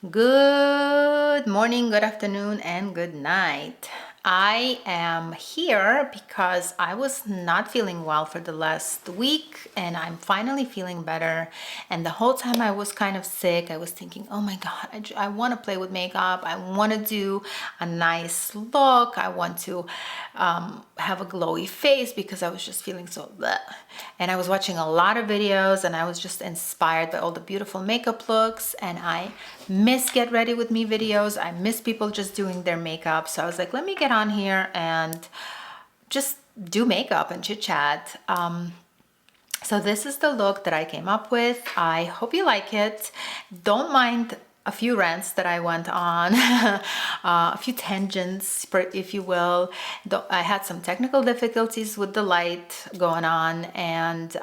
Good morning, good afternoon, and good night. I am here because I was not feeling well for the last week and I'm finally feeling better. And the whole time I was kind of sick, I was thinking, oh my God, I want to play with makeup. I want to do a nice look. I want to have a glowy face because I was just feeling so bleh. And I was watching a lot of videos and I was just inspired by all the beautiful makeup looks, and I miss get ready with me videos. I miss people just doing their makeup. So I was like, let me get on here and just do makeup and chit chat. So this is the look that I came up with. I hope you like it. Don't mind a few rants that I went on, a few tangents, if you will. I had some technical difficulties with the light going on, and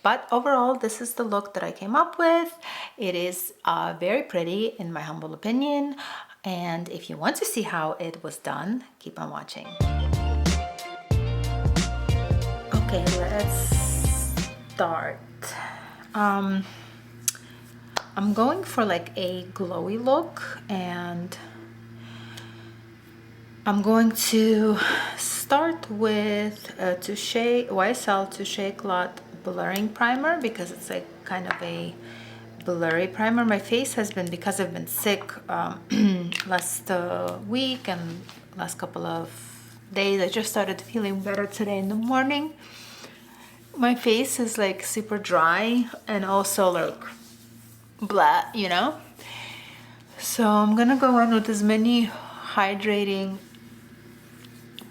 but overall, this is the look that I came up with. It is very pretty in my humble opinion. And if you want to see how it was done, keep on watching. Okay, let's start. I'm going for like a glowy look, and I'm going to start with a Touché YSL Touché Eclat blurring primer because it's like kind of a blurry primer. My face has been, because I've been sick last week and last couple of days, I just started feeling better today in the morning. My face is like super dry and also like blah, you know? So I'm gonna go in with as many hydrating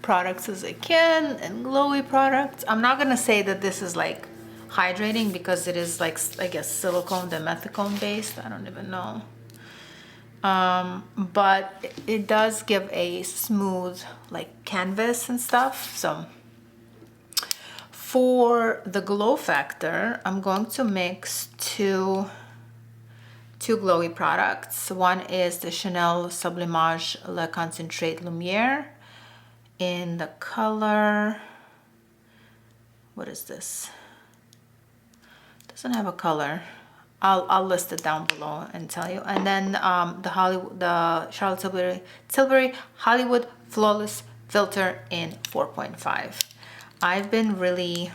products as I can and glowy products. I'm not gonna say that this is like hydrating because it is like, I guess, silicone dimethicone based. I don't even know. But it does give a smooth like canvas and stuff. So for the glow factor, I'm going to mix two glowy products. One is the Chanel Sublemage Le Concentrate Lumiere in the color, what is this? Doesn't have a color. I'll list it down below and tell you. And then the Charlotte Tilbury Hollywood Flawless Filter in 4.5. I've been really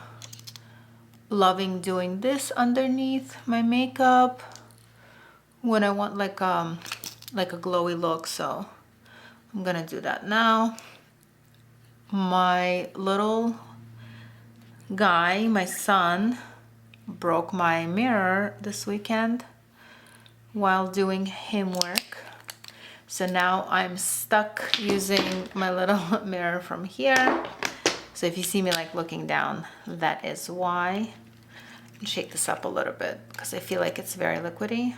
loving doing this underneath my makeup when I want like a glowy look, so I'm gonna do that now. My little guy, my son, broke my mirror this weekend while doing him work. So now I'm stuck using my little mirror from here. So if you see me like looking down, that is why. Shake this up a little bit because I feel like it's very liquidy.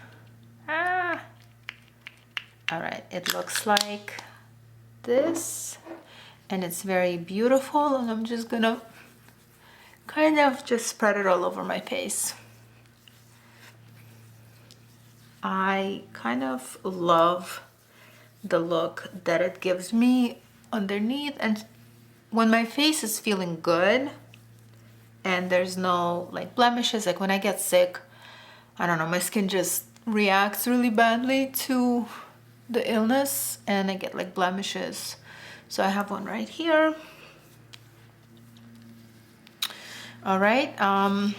All right, it looks like this and it's very beautiful, and I'm just gonna kind of just spread it all over my face. I kind of love the look that it gives me underneath, and when my face is feeling good and there's no like blemishes, like when I get sick, I don't know, my skin just reacts really badly to the illness and I get like blemishes. So I have one right here. All right, and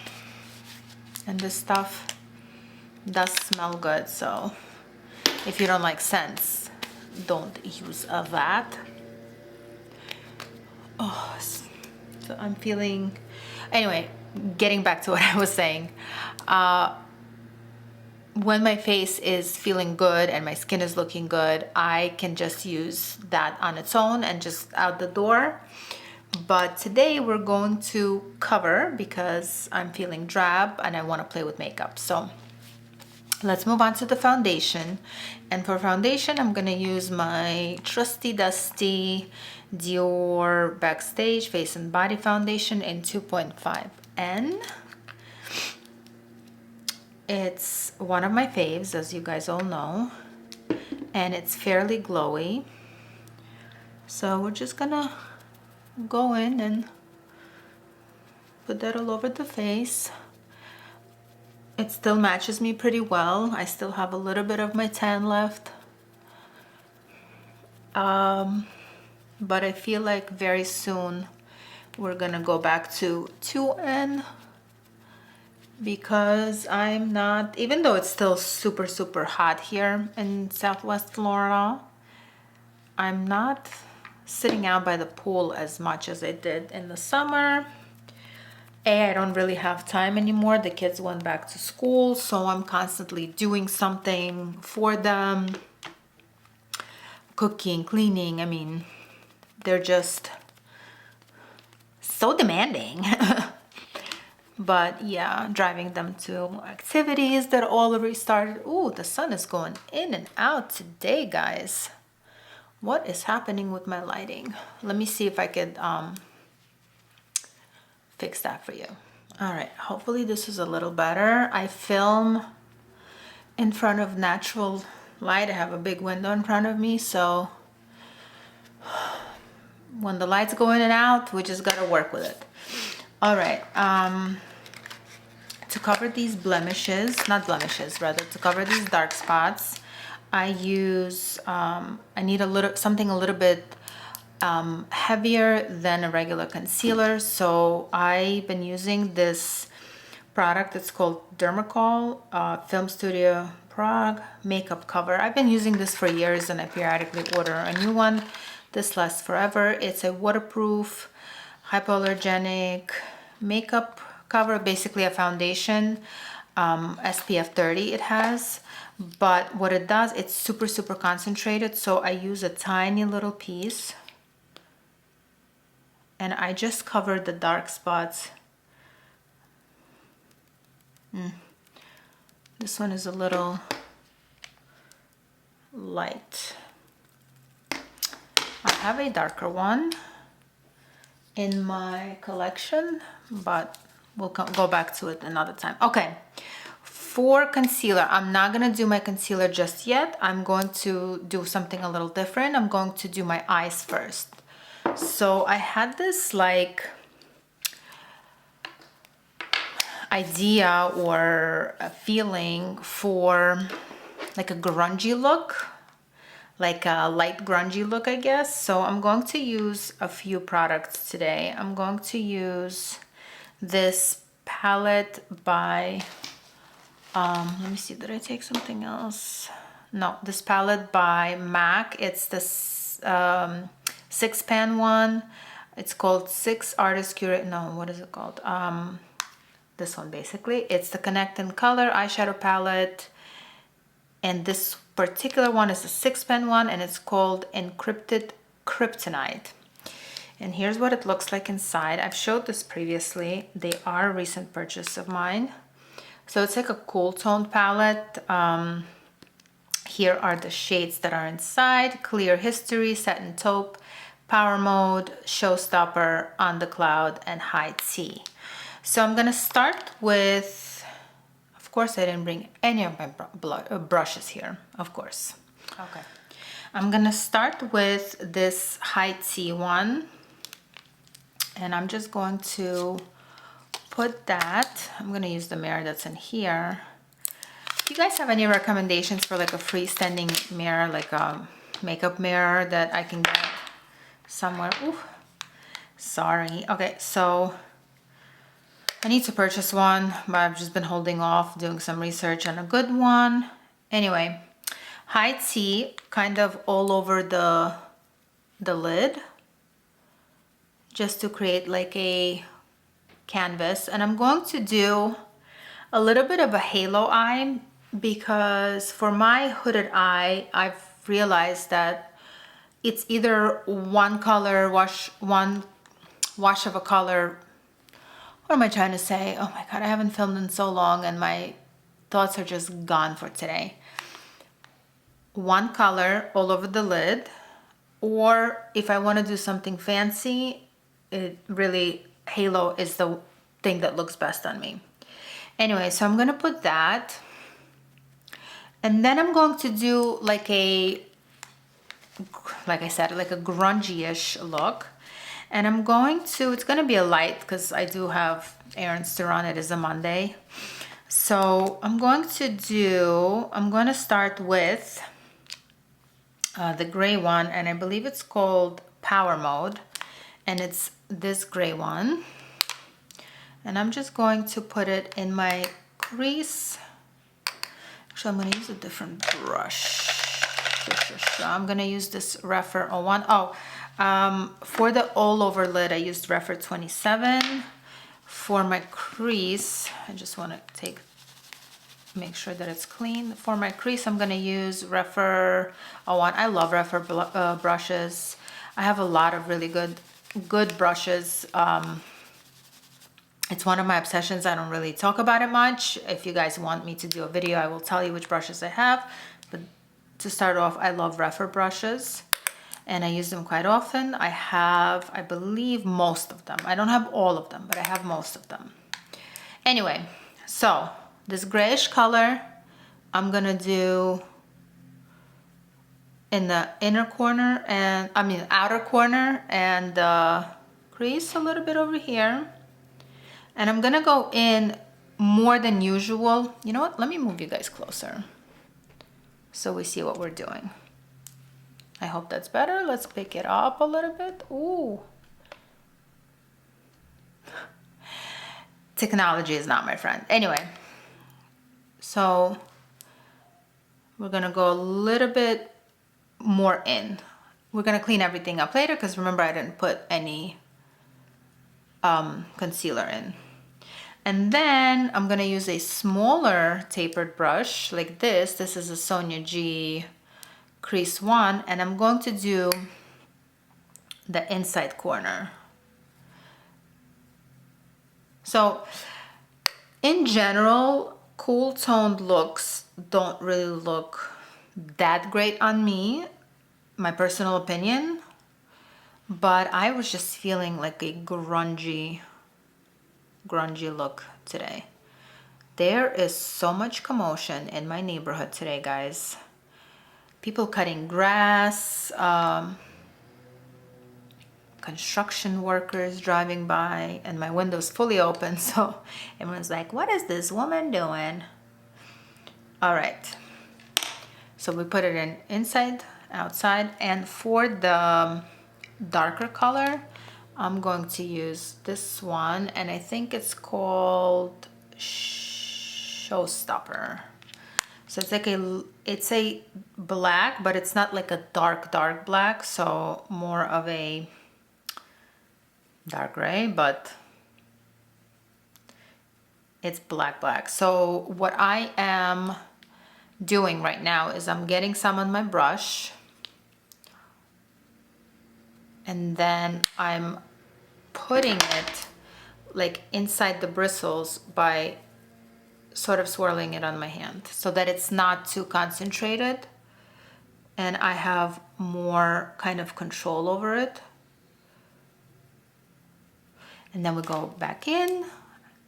this stuff does smell good, so if you don't like scents, don't use that. Oh, so I'm feeling, anyway, getting back to what I was saying. When my face is feeling good and my skin is looking good, I can just use that on its own and just out the door. But today we're going to cover because I'm feeling drab and I want to play with makeup. So let's move on to the foundation. And for foundation, I'm going to use my trusty dusty Dior Backstage Face and Body Foundation in 2.5N. It's one of my faves, as you guys all know, and it's fairly glowy. So we're just gonna go in and put that all over the face. It still matches me pretty well. I still have a little bit of my tan left. But I feel like very soon we're gonna go back to 2N because I'm not, even though it's still super, super hot here in Southwest Florida, I'm not sitting out by the pool as much as I did in the summer. I don't really have time anymore. The kids went back to school, so I'm constantly doing something for them. Cooking, cleaning, I mean, they're just so demanding. But yeah, driving them to activities that all restarted. Ooh, the sun is going in and out today, guys. What is happening with my lighting? Let me see if I could fix that for you. All right, hopefully this is a little better. I film in front of natural light. I have a big window in front of me, so when the lights go in and out, we just gotta work with it. All right, to cover these blemishes, not blemishes, rather to cover these dark spots, I use, I need something a little bit heavier than a regular concealer. So I've been using this product. It's called Dermacol Film Studio Prague Makeup Cover. I've been using this for years and I periodically order a new one. This lasts forever. It's a waterproof, hypoallergenic makeup cover, basically a foundation, SPF 30 it has. But what it does, it's super, super concentrated. So I use a tiny little piece and I just covered the dark spots. This one is a little light. I have a darker one in my collection, but we'll go back to it another time. Okay, for concealer, I'm not gonna do my concealer just yet. I'm going to do something a little different. I'm going to do my eyes first. So I had this like idea or a feeling for like a grungy look, like a light grungy look, I guess. So I'm going to use a few products today. I'm going to use this palette by, let me see, did I take something else? No, this palette by MAC. It's this 6-pan one. It's called 6 Artist Curate. No, what is it called? This one basically. It's the Connect and Color eyeshadow palette. And this particular one is a 6-pan one and it's called Encrypted Kryptonite. And here's what it looks like inside. I've showed this previously. They are a recent purchase of mine. So it's like a cool toned palette. Here are the shades that are inside: Clear History, Satin Taupe, Power Mode, Showstopper, On the Cloud, and High Tea. So I'm gonna start with, of course I didn't bring any of my brushes here, of course. Okay. I'm gonna start with this High Tea one. And I'm just going to put that, I'm gonna use the mirror that's in here. Do you guys have any recommendations for like a freestanding mirror, like a makeup mirror that I can get somewhere? Ooh, sorry. Okay, so I need to purchase one, but I've just been holding off, doing some research on a good one. Anyway, High Tea kind of all over the lid, just to create like a canvas. And I'm going to do a little bit of a halo eye, because for my hooded eye, I've realized that it's either one color, one wash of a color. What am I trying to say? Oh my God, I haven't filmed in so long and my thoughts are just gone for today. One color all over the lid, or if I want to do something fancy, it really, halo is the thing that looks best on me. Anyway, so I'm gonna put that, and then I'm going to do like a, like I said, like a grungy-ish look. And I'm going to, it's gonna be a light because I do have errands to run. It is a Monday. So I'm going to start with the gray one, and I believe it's called Power Mode, and it's this gray one. And I'm just going to put it in my crease. Actually, I'm going to use a different brush. I'm going to use this Refer 01. For the all over lid, I used Refer 27. For my crease, I just want to make sure that it's clean. For my crease, I'm going to use Refer 01. I love Refer brushes. I have a lot of really good brushes. It's one of my obsessions. I don't really talk about it much. If you guys want me to do a video, I will tell you which brushes I have. But to start off, I love Refer brushes, and I use them quite often. I have, I believe, most of them. I don't have all of them, but I have most of them. Anyway, so this grayish color, I'm gonna do in the inner corner, and outer corner, and the crease a little bit over here. And I'm gonna go in more than usual. You know what? Let me move you guys closer so we see what we're doing. I hope that's better. Let's pick it up a little bit. Ooh. Technology is not my friend. Anyway, so we're gonna go a little bit more in. We're gonna clean everything up later because remember I didn't put any concealer in. And then I'm gonna use a smaller tapered brush like this. This is a Sonia G Crease 1, and I'm going to do the inside corner. So in general, cool toned looks don't really look that great on me, my personal opinion, but I was just feeling like a grungy look today. There is so much commotion in my neighborhood today, guys. People cutting grass, construction workers driving by, and my window's fully open, so everyone's like, what is this woman doing? All right, so we put it in inside, outside, and for the darker color, I'm going to use this one, and I think it's called Showstopper. So it's like it's a black, but it's not like a dark black, so more of a dark gray, but it's black. So what I am doing right now is I'm getting some on my brush, and then I'm putting it like inside the bristles by sort of swirling it on my hand so that it's not too concentrated and I have more kind of control over it. And then we go back in.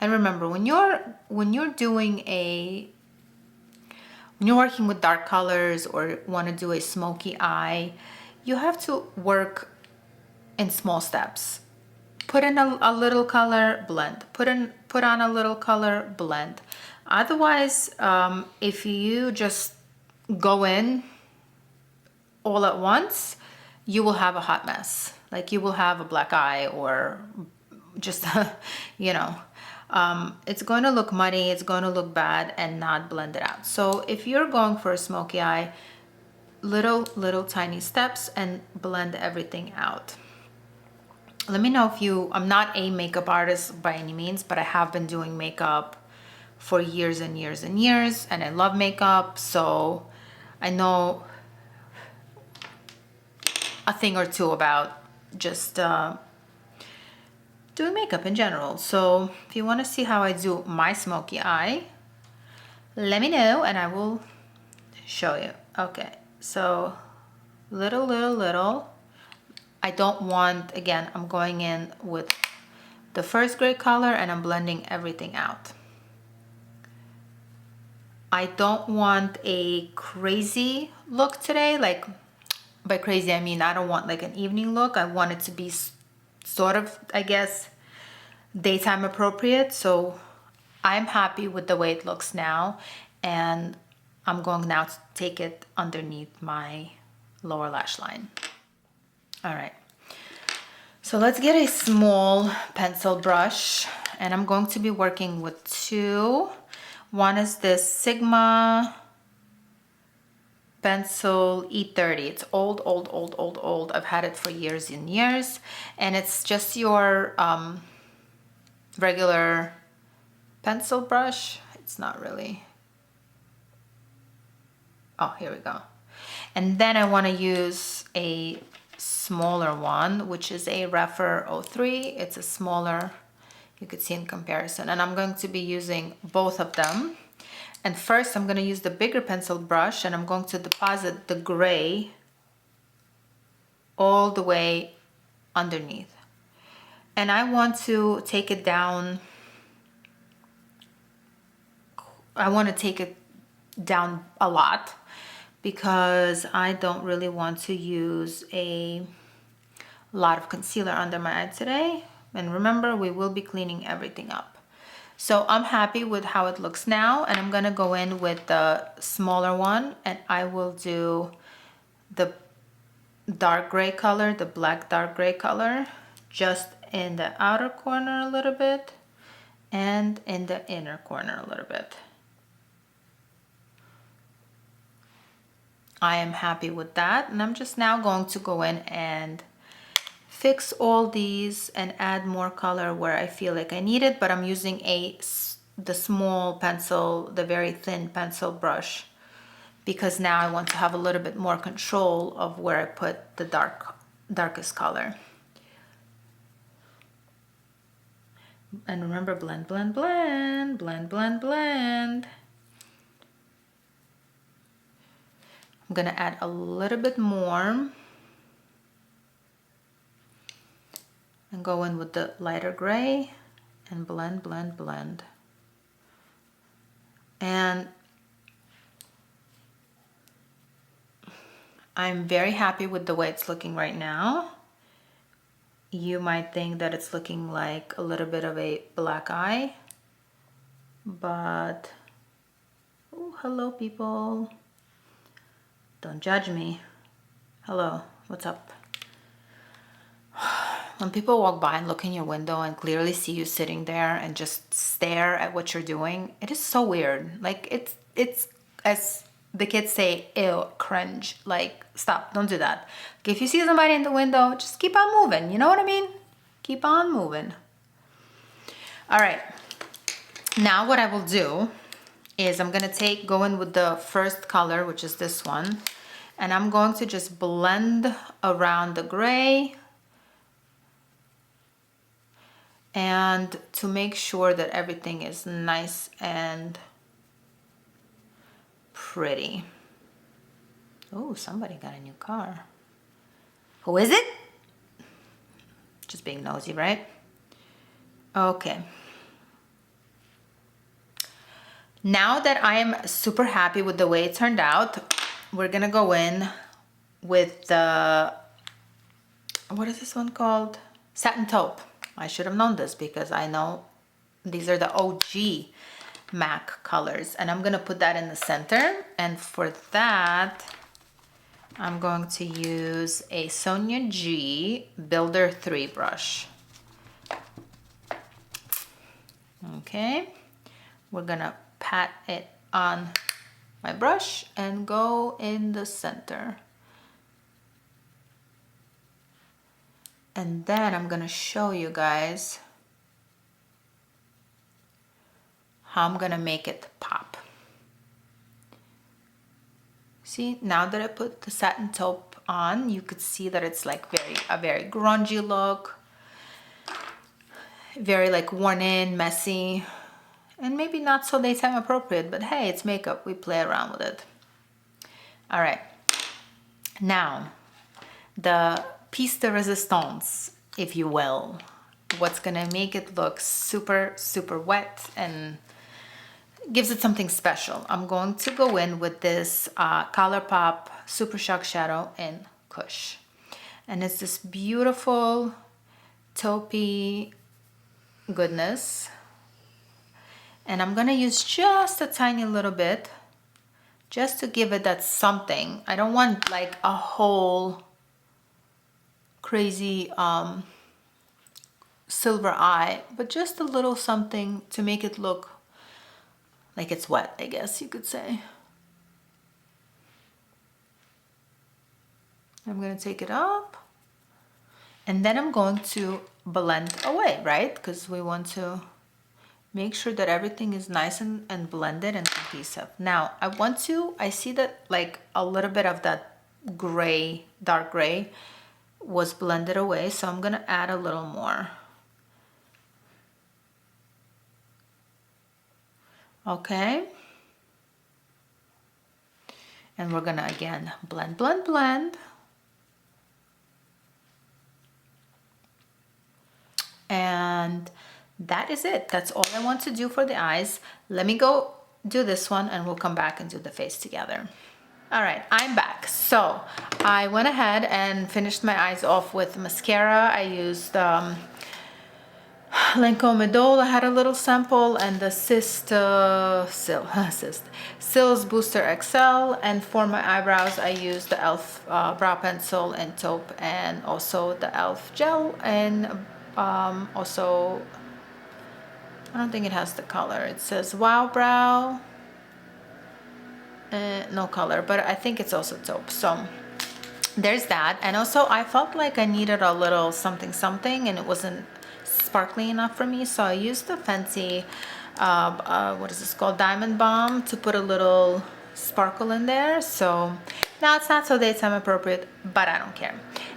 And remember, when you're working with dark colors or want to do a smoky eye, you have to work in small steps. Put in a little color, blend. Put on a little color, blend. Otherwise, if you just go in all at once, you will have a hot mess. Like you will have a black eye or just, you know, it's going to look muddy, it's going to look bad and not blend it out. So if you're going for a smoky eye, little tiny steps and blend everything out. Let me know if I'm not a makeup artist by any means, but I have been doing makeup for years and years and years, and I love makeup, so I know a thing or two about just doing makeup in general. So if you want to see how I do my smoky eye, let me know and I will show you. Okay, so little. I don't want, again, I'm going in with the first gray color and I'm blending everything out. I don't want a crazy look today. Like, by crazy, I mean, I don't want like an evening look. I want it to be sort of, I guess, daytime appropriate. So I'm happy with the way it looks now, and I'm going now to take it underneath my lower lash line. All right, so let's get a small pencil brush, and I'm going to be working with two. One is this Sigma pencil E30. It's old. I've had it for years and years, and it's just your regular pencil brush. It's not really. Oh, here we go. And then I want to use a smaller one, which is a Refer 03. It's a smaller, you could see in comparison, and I'm going to be using both of them. And first I'm going to use the bigger pencil brush, and I'm going to deposit the gray all the way underneath. And I want to take it down. I want to take it down a lot because I don't really want to use a lot of concealer under my eye today. And remember, we will be cleaning everything up. So I'm happy with how it looks now, and I'm gonna go in with the smaller one, and I will do the dark gray color, the black dark gray color, just in the outer corner a little bit and in the inner corner a little bit. I am happy with that, and I'm just now going to go in and fix all these and add more color where I feel like I need it, but I'm using the small pencil, the very thin pencil brush, because now I want to have a little bit more control of where I put the darkest color. And remember, blend, blend, blend, blend, blend, blend. I'm gonna add a little bit more and go in with the lighter gray and blend, blend, blend. And I'm very happy with the way it's looking right now. You might think that it's looking like a little bit of a black eye, but oh, hello people. Don't judge me. Hello, what's up? When people walk by and look in your window and clearly see you sitting there and just stare at what you're doing, it is so weird. Like it's as the kids say, ew, cringe. Like, stop, don't do that. Like, if you see somebody in the window, just keep on moving. You know what I mean? Keep on moving. All right. Now what I will do is I'm gonna go in with the first color, which is this one, and I'm going to just blend around the gray and to make sure that everything is nice and pretty. Oh, somebody got a new car. Who is it? Just being nosy, right? Okay. Now that I am super happy with the way it turned out, we're gonna go in with the, what is this one called? Satin Taupe. I should have known this because I know these are the OG MAC colors, and I'm gonna put that in the center. And for that, I'm going to use a Sonia G Builder 3 brush. Okay, we're gonna pat it on my brush and go in the center. And then I'm gonna show you guys how I'm gonna make it pop. See, now that I put the Satin Taupe on, you could see that it's like a very grungy look, very like worn in, messy, and maybe not so daytime appropriate, but hey, it's makeup, we play around with it. All right, now the piece de resistance, if you will, what's gonna make it look super, super wet and gives it something special. I'm going to go in with this Colourpop Supershock shadow in Koosh. And it's this beautiful taupey goodness. And I'm gonna use just a tiny little bit just to give it that something. I don't want like a whole crazy silver eye, but just a little something to make it look like it's wet, I guess you could say. I'm gonna take it up, and then I'm going to blend away, right? Because we want to make sure that everything is nice and blended and cohesive. Now, I see that like a little bit of that gray, dark gray was blended away, so I'm gonna add a little more. Okay. And we're gonna again blend, blend, blend. And that is it. That's all I want to do for the eyes. Let me go do this one and we'll come back and do the face together. All right, I'm back. So I went ahead and finished my eyes off with mascara. I used Lancome Idole. I had a little sample, and the Sil's Booster XL. And for my eyebrows, I used the e.l.f. brow pencil and taupe, and also the e.l.f. gel, and also, I don't think it has the color. It says Wow Brow. No color, but I think it's also taupe. So there's that. And also I felt like I needed a little something something, and it wasn't sparkly enough for me, so I used the Fenty what is this called, Diamond Bomb, to put a little sparkle in there. So now it's not so daytime appropriate, but I don't care.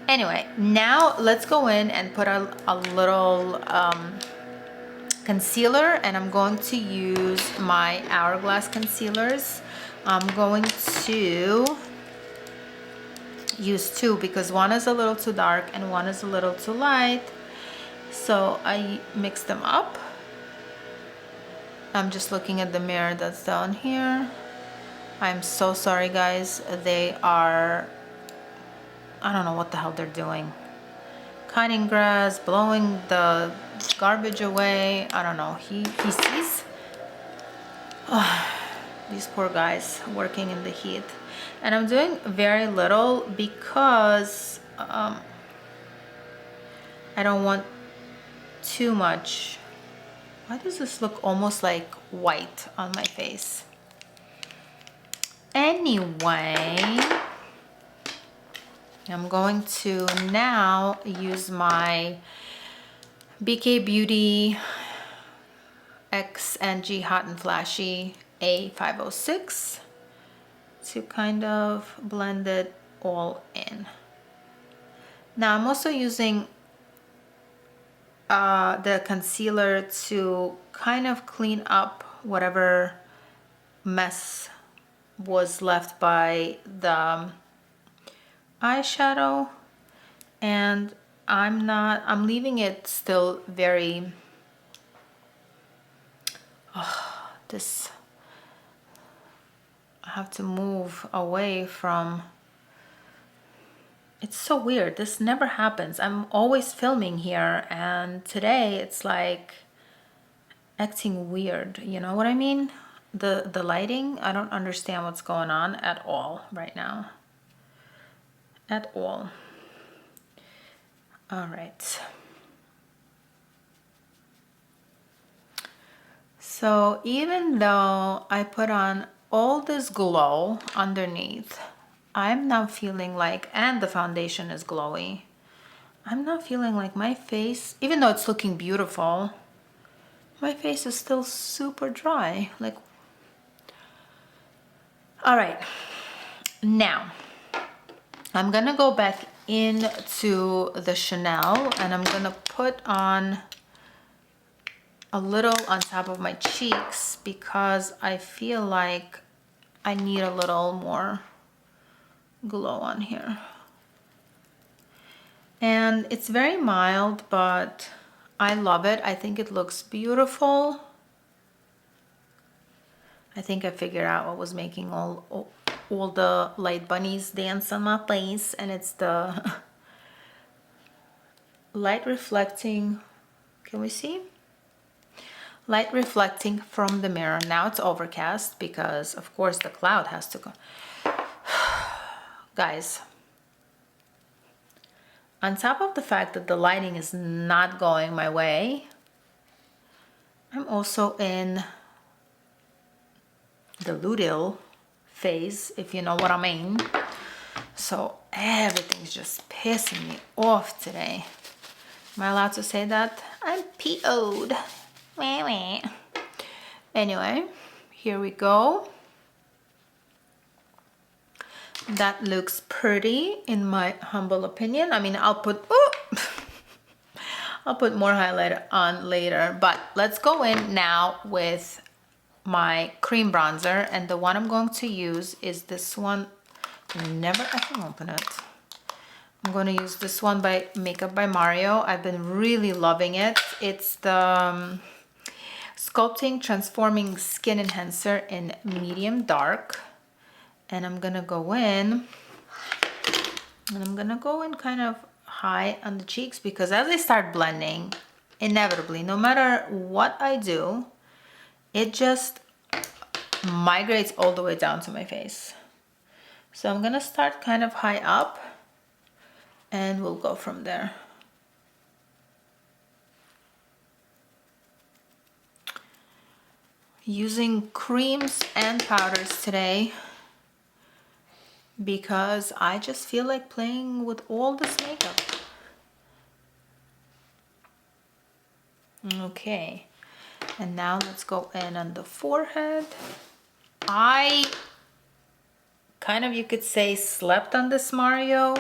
Anyway, now let's go in and put a little concealer, and I'm going to use my Hourglass concealers. I'm going to use two because one is a little too dark and one is a little too light. So I mix them up. I'm just looking at the mirror that's down here. I'm so sorry, guys. They are, I don't know what the hell they're doing. Cutting grass, blowing the garbage away. I don't know. He sees. Oh, these poor guys working in the heat. And I'm doing very little because I don't want too much. Why does this look almost like white on my face? Anyway, I'm going to now use my BK Beauty X and G Hot and Flashy A506 to kind of blend it all in. Now I'm also using the concealer to kind of clean up whatever mess was left by the eyeshadow, and I'm leaving it still very this, I have to move away from. It's so weird. This never happens. I'm always filming here, and today it's like acting weird. You know what I mean? The lighting, I don't understand what's going on at all right now. At all. All right. So even though I put on all this glow underneath, I'm not feeling like, and the foundation is glowy, I'm not feeling like my face, even though it's looking beautiful, my face is still super dry. Like, all right, now I'm gonna go back into the Chanel, and I'm gonna put on a little on top of my cheeks because I feel like I need a little more glow on here. And it's very mild, but I love it. I think it looks beautiful. I think I figured out what was making all the light bunnies dance on my face, and it's the light reflecting, can we see? light reflecting from the mirror. Now it's overcast because of course the cloud has to go. Guys, on top of the fact that the lighting is not going my way, I'm also in the luteal phase, if you know what I mean. So everything's just pissing me off today. Am I allowed to say that? I'm PO'd. Anyway, here we go. That looks pretty in my humble opinion. I mean, I'll put more highlight on later, but let's go in now with my cream bronzer, and the one I'm going to use is this one. Never ever open it. I'm going to use this one by Makeup by Mario. I've been really loving it. It's the Sculpting Transforming Skin Enhancer in medium dark. And I'm gonna go in, and I'm gonna go in kind of high on the cheeks, because as I start blending, inevitably, no matter what I do, it just migrates all the way down to my face. So I'm gonna start kind of high up, and we'll go from there. Using creams and powders today, because I just feel like playing with all this makeup. Okay, and now let's go in on the forehead. I kind of, you could say, slept on this Mario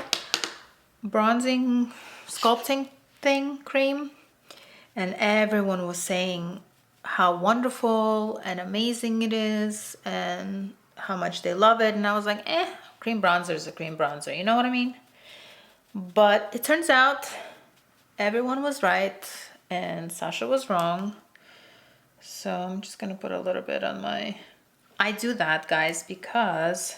bronzing sculpting thing cream, and everyone was saying how wonderful and amazing it is and how much they love it, and I was like, cream bronzer is a cream bronzer, you know what I mean? But it turns out everyone was right and Sasha was wrong. So I'm just gonna put a little bit on my... I do that, guys, because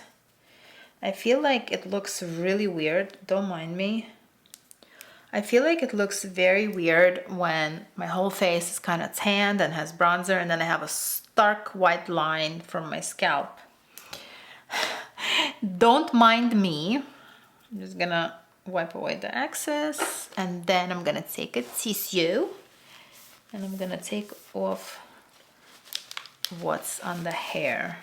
I feel like it looks really weird. Don't mind me. I feel like it looks very weird when my whole face is kind of tanned and has bronzer, and then I have a stark white line from my scalp. Don't mind me. I'm just gonna wipe away the excess, and then I'm gonna take a tissue and I'm gonna take off what's on the hair.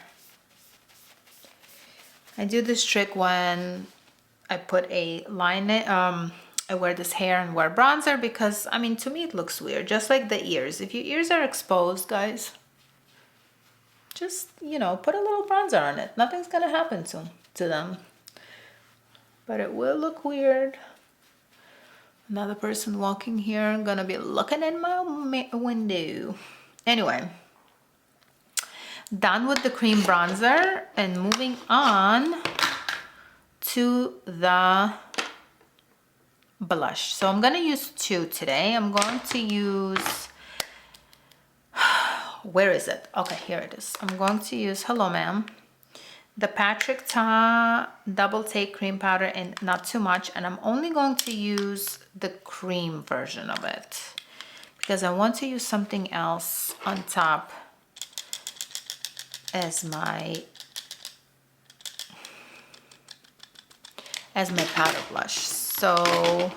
I do this trick when I put a line, I wear this hair and wear bronzer, because I mean, to me it looks weird, just like the ears. If your ears are exposed, guys, just, you know, put a little bronzer on it. Nothing's gonna happen to them, but it will look weird. Another person walking here gonna be looking in my window. Anyway, done with the cream bronzer and moving on to the blush. So I'm gonna use two today. I'm going to use, where is it? Okay, here it is. I'm going to use, hello ma'am, the Patrick Ta Double Take Cream Powder, and not too much, and I'm only going to use the cream version of it because I want to use something else on top as my powder blush. So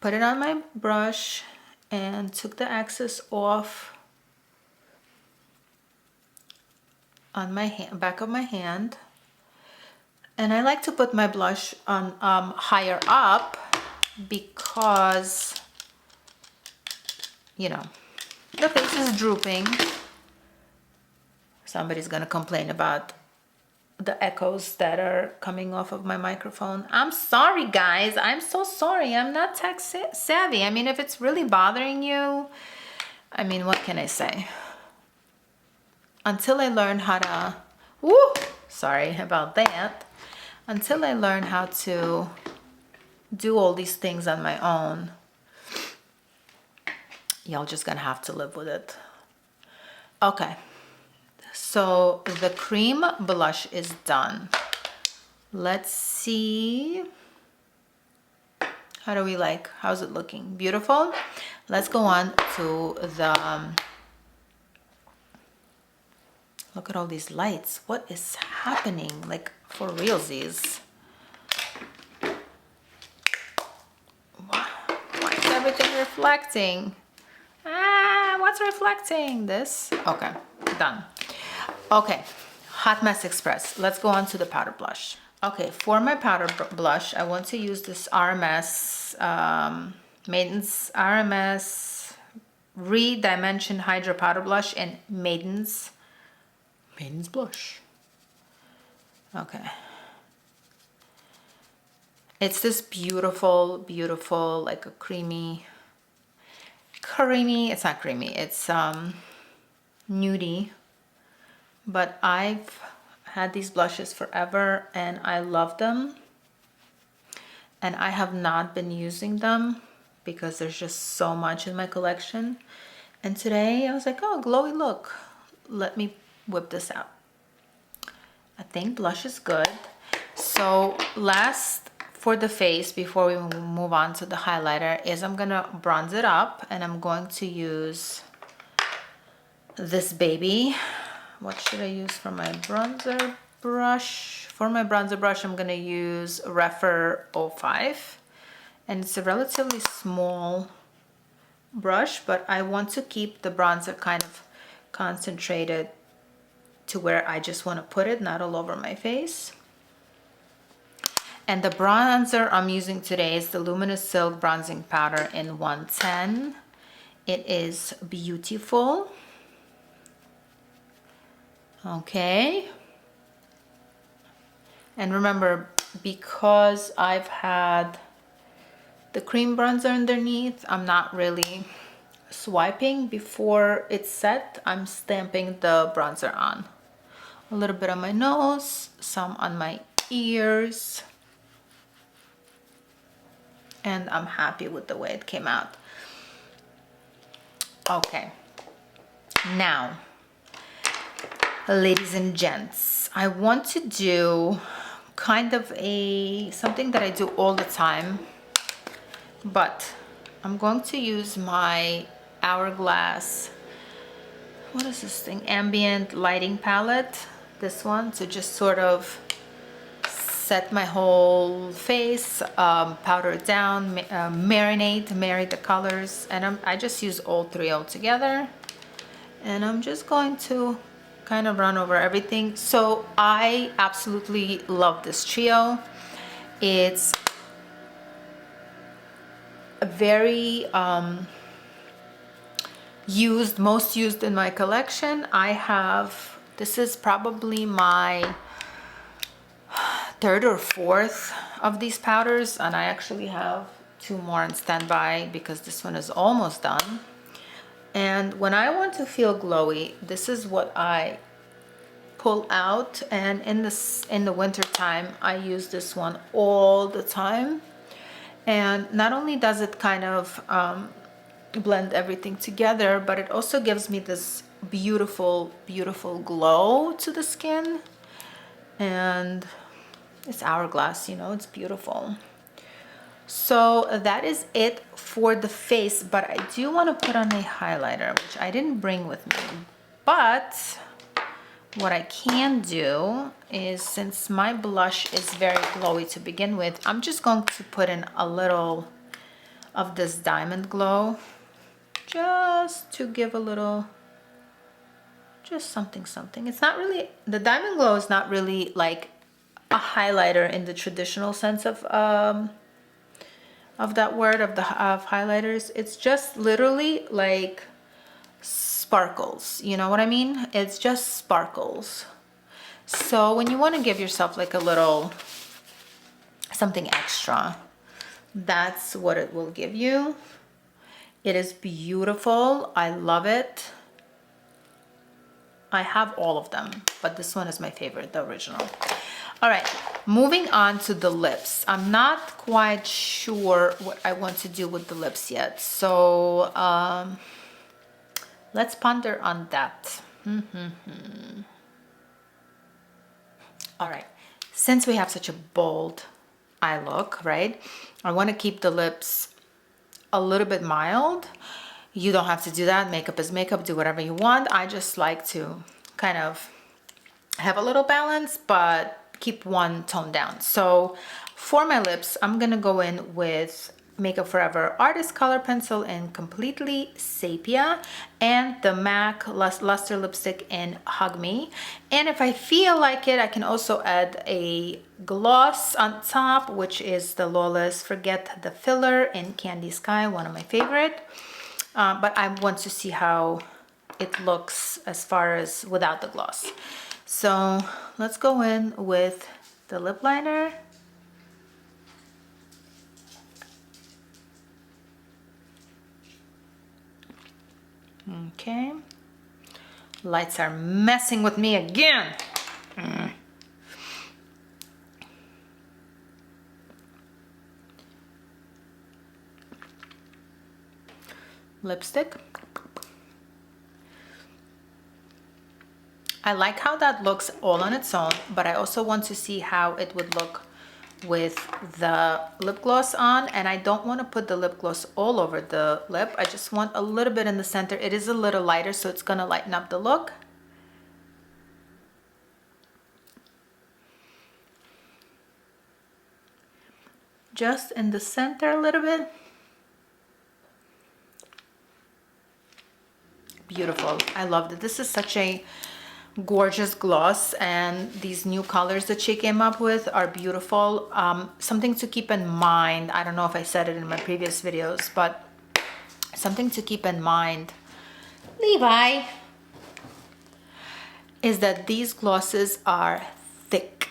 put it on my brush and took the excess off on my hand, back of my hand. And I like to put my blush on higher up because, you know, the face is drooping. Somebody's gonna complain about the echoes that are coming off of my microphone. I'm sorry, guys. I'm so sorry. I'm not tech savvy. I mean, if it's really bothering you, I mean, what can I say? Until I learn how to, sorry about that. Until I learn how to do all these things on my own, y'all just gonna have to live with it. Okay, so the cream blush is done. Let's see. How do we like? How's it looking? Beautiful. Let's go on to the, look at all these lights. What is happening? Like, for realsies. Why is everything reflecting? Ah, what's reflecting? This? Okay, done. Okay, Hot Mess Express. Let's go on to the powder blush. Okay, for my powder blush, I want to use this RMS, Maiden's RMS Redimension Hydra Powder Blush and Maiden's blush. Okay. It's this beautiful, beautiful, like a creamy, it's not creamy, it's nudie. But I've had these blushes forever and I love them. And I have not been using them because there's just so much in my collection. And today I was like, oh, glowy look. Let me whip this out. I think blush is good. So last for the face, before we move on to the highlighter, is I'm gonna bronze it up and I'm going to use this baby. What should I use for my bronzer brush? For my bronzer brush, I'm gonna use Refer 05. And it's a relatively small brush, but I want to keep the bronzer kind of concentrated to where I just want to put it, not all over my face. And the bronzer I'm using today is the Luminous Silk Bronzing Powder in 110. It is beautiful. Okay. And remember, because I've had the cream bronzer underneath, I'm not really swiping before it's set. I'm stamping the bronzer on. A little bit on my nose, some on my ears. And I'm happy with the way it came out. Okay. Now, ladies and gents, I want to do kind of something that I do all the time, but I'm going to use my Hourglass, what is this thing, ambient lighting palette, this one, to just sort of set my whole face, powder it down, marry the colors, and I just use all three all together, and I'm just going to kind of run over everything. So I absolutely love this trio. It's a very most used in my collection. I have, this is probably my third or fourth of these powders, and I actually have 2 more on standby because this one is almost done. And when I want to feel glowy, this is what I pull out. And in the winter time, I use this one all the time. And not only does it kind of blend everything together, but it also gives me this beautiful, beautiful glow to the skin. And it's Hourglass, you know, it's beautiful. So that is it for the face, but I do want to put on a highlighter, which I didn't bring with me. But what I can do is, since my blush is very glowy to begin with, I'm just going to put in a little of this Diamond Glow, just to give a little, just something. It's not really, the Diamond Glow is not really like a highlighter in the traditional sense of that word, of highlighters. It's just literally like sparkles, you know what I mean? It's just sparkles. So when you want to give yourself like a little something extra, that's what it will give you. It is beautiful. I love it. I have all of them, but this one is my favorite, the original. All right, moving on to the lips. I'm not quite sure what I want to do with the lips yet, so let's ponder on that. All right, since we have such a bold eye look, right? I want to keep the lips a little bit mild. You don't have to do that. Makeup is makeup, do whatever you want. I just like to kind of have a little balance, but keep one tone down. So for my lips, I'm gonna go in with Makeup Forever Artist Color Pencil in Completely Sepia and the MAC Luster Lipstick in Hug Me. And if I feel like it, I can also add a gloss on top, which is the Lawless Forget the Filler in Candy Sky, one of my favorite. But I want to see how it looks as far as without the gloss. So let's go in with the lip liner. Okay. Lights are messing with me again. Lipstick. I like how that looks all on its own, but I also want to see how it would look with the lip gloss on, and I don't want to put the lip gloss all over the lip. I just want a little bit in the center. It is a little lighter, so it's gonna lighten up the look. Just in the center a little bit. Beautiful. I loved it. This is such a gorgeous gloss, and these new colors that she came up with are beautiful. Something to keep in mind, I don't know if I said it in my previous videos, but something to keep in mind, Levi, is that these glosses are thick.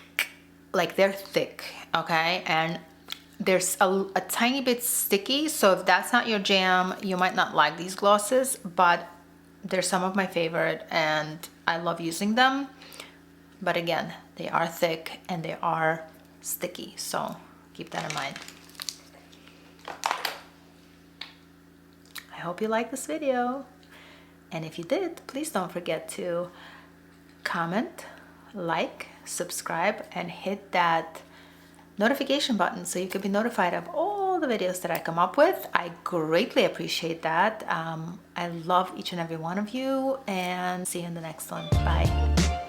Like, they're thick, okay? And there's a tiny bit sticky, so if that's not your jam, you might not like these glosses, but they're some of my favorite and I love using them. But again, they are thick and they are sticky, so keep that in mind. I hope you liked this video, and if you did, please don't forget to comment, like, subscribe, and hit that notification button so you can be notified of all the videos that I come up with. I greatly appreciate that. I love each and every one of you, and see you in the next one. Bye.